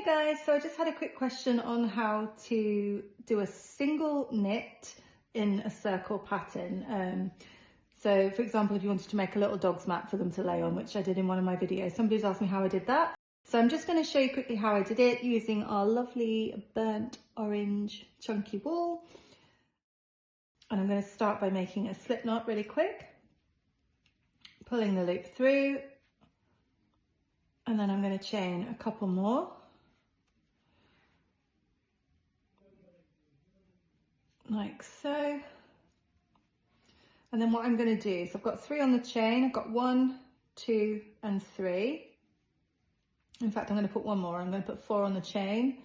guys, so I just had a quick question on how to do a single knit in a circle pattern. So for example, if you wanted to make a little dog's mat for them to lay on, which I did in one of my videos, somebody's asked me how I did that. So I'm just going to show you quickly how I did it using our lovely burnt orange chunky wool. And I'm going to start by making a slip knot really quick, pulling the loop through, and then I'm going to chain a couple more. Like so. And then what I'm going to do is I've got 3 on the chain. I've got 1, 2 and 3. In fact, I'm going to put 1 more. I'm going to put 4 on the chain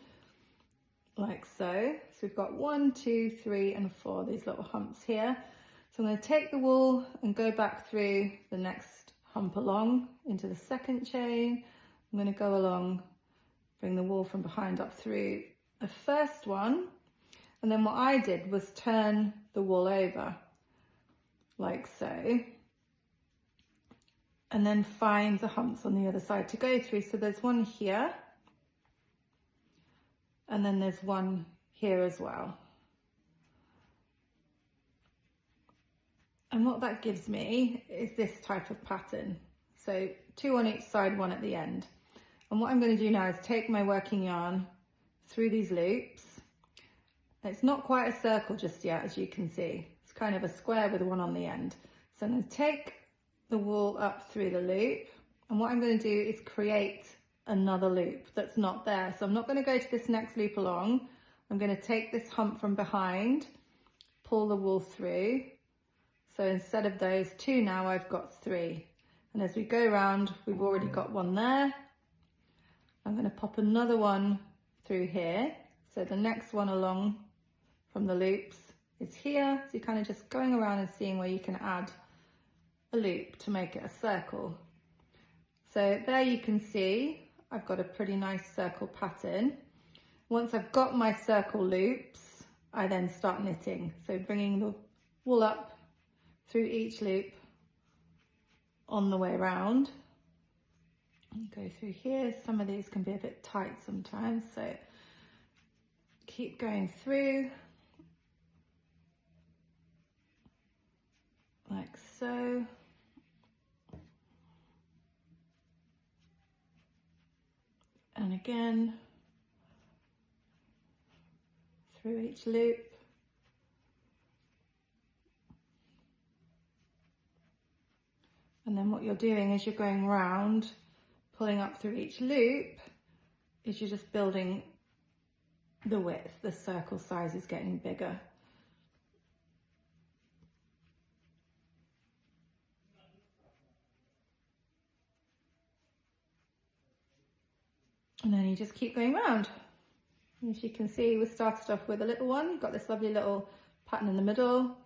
like so. So we've got 1, 2, 3 and 4, these little humps here. So I'm going to take the wool and go back through the next hump along into the second chain. I'm going to go along, bring the wool from behind up through the first one. And then what I did was turn the wool over like so, and then find the humps on the other side to go through. So there's one here, and then there's one here as well. And what that gives me is this type of pattern. So 2 on each side, 1 at the end. And what I'm going to do now is take my working yarn through these loops. It's not quite a circle just yet, as you can see. It's kind of a square with 1 on the end. So I'm going to take the wool up through the loop, and what I'm going to do is create another loop that's not there. So I'm not going to go to this next loop along. I'm going to take this hump from behind, pull the wool through. So instead of those 2 now, I've got 3. And as we go around, we've already got 1 there. I'm going to pop another one through here. So the next one along from the loops is here. So you're kind of just going around and seeing where you can add a loop to make it a circle. So there you can see I've got a pretty nice circle pattern. Once I've got my circle loops, I then start knitting. So bringing the wool up through each loop on the way around. Go through here. Some of these can be a bit tight sometimes, so keep going through like so. And again through each loop. And then what you're doing is you're going round, pulling up through each loop, is you're just building the width. The circle size is getting bigger. And then you just keep going round. As you can see, we started off with a little one. You've got this lovely little pattern in the middle.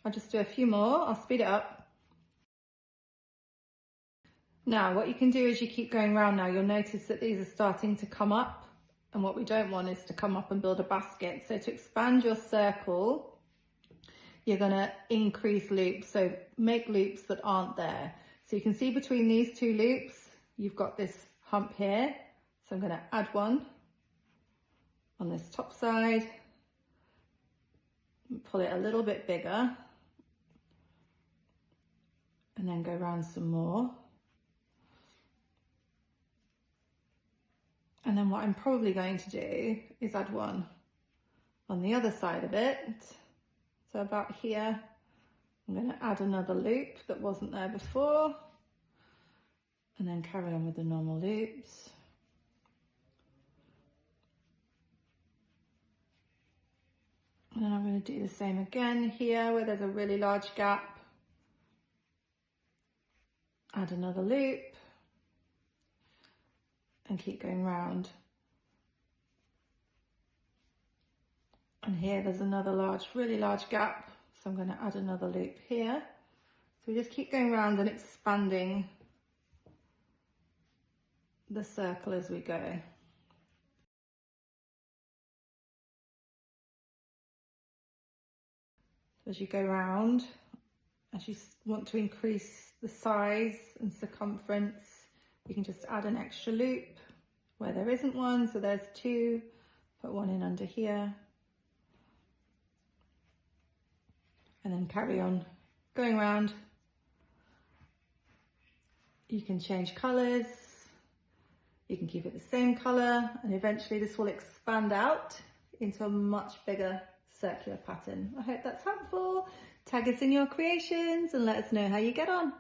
I'll just do a few more. I'll speed it up. Now, what you can do is you keep going round now, you'll notice that these are starting to come up. And what we don't want is to come up and build a basket. So to expand your circle, you're going to increase loops. So make loops that aren't there. So you can see between these 2 loops, you've got this hump here. So I'm going to add one on this top side, pull it a little bit bigger, and then go around some more. And then what I'm probably going to do is add one on the other side of it. So about here, I'm going to add another loop that wasn't there before, and then carry on with the normal loops. And then I'm going to do the same again here where there's a really large gap. Add another loop and keep going round. And here there's another really large gap. So I'm going to add another loop here. So we just keep going round and expanding the circle as we go. As you go round, as you want to increase the size and circumference, you can just add an extra loop where there isn't one. So there's 2, put 1 in under here. And then carry on going around. You can change colours. You can keep it the same colour, and eventually this will expand out into a much bigger circular pattern. I hope that's helpful. Tag us in your creations and let us know how you get on.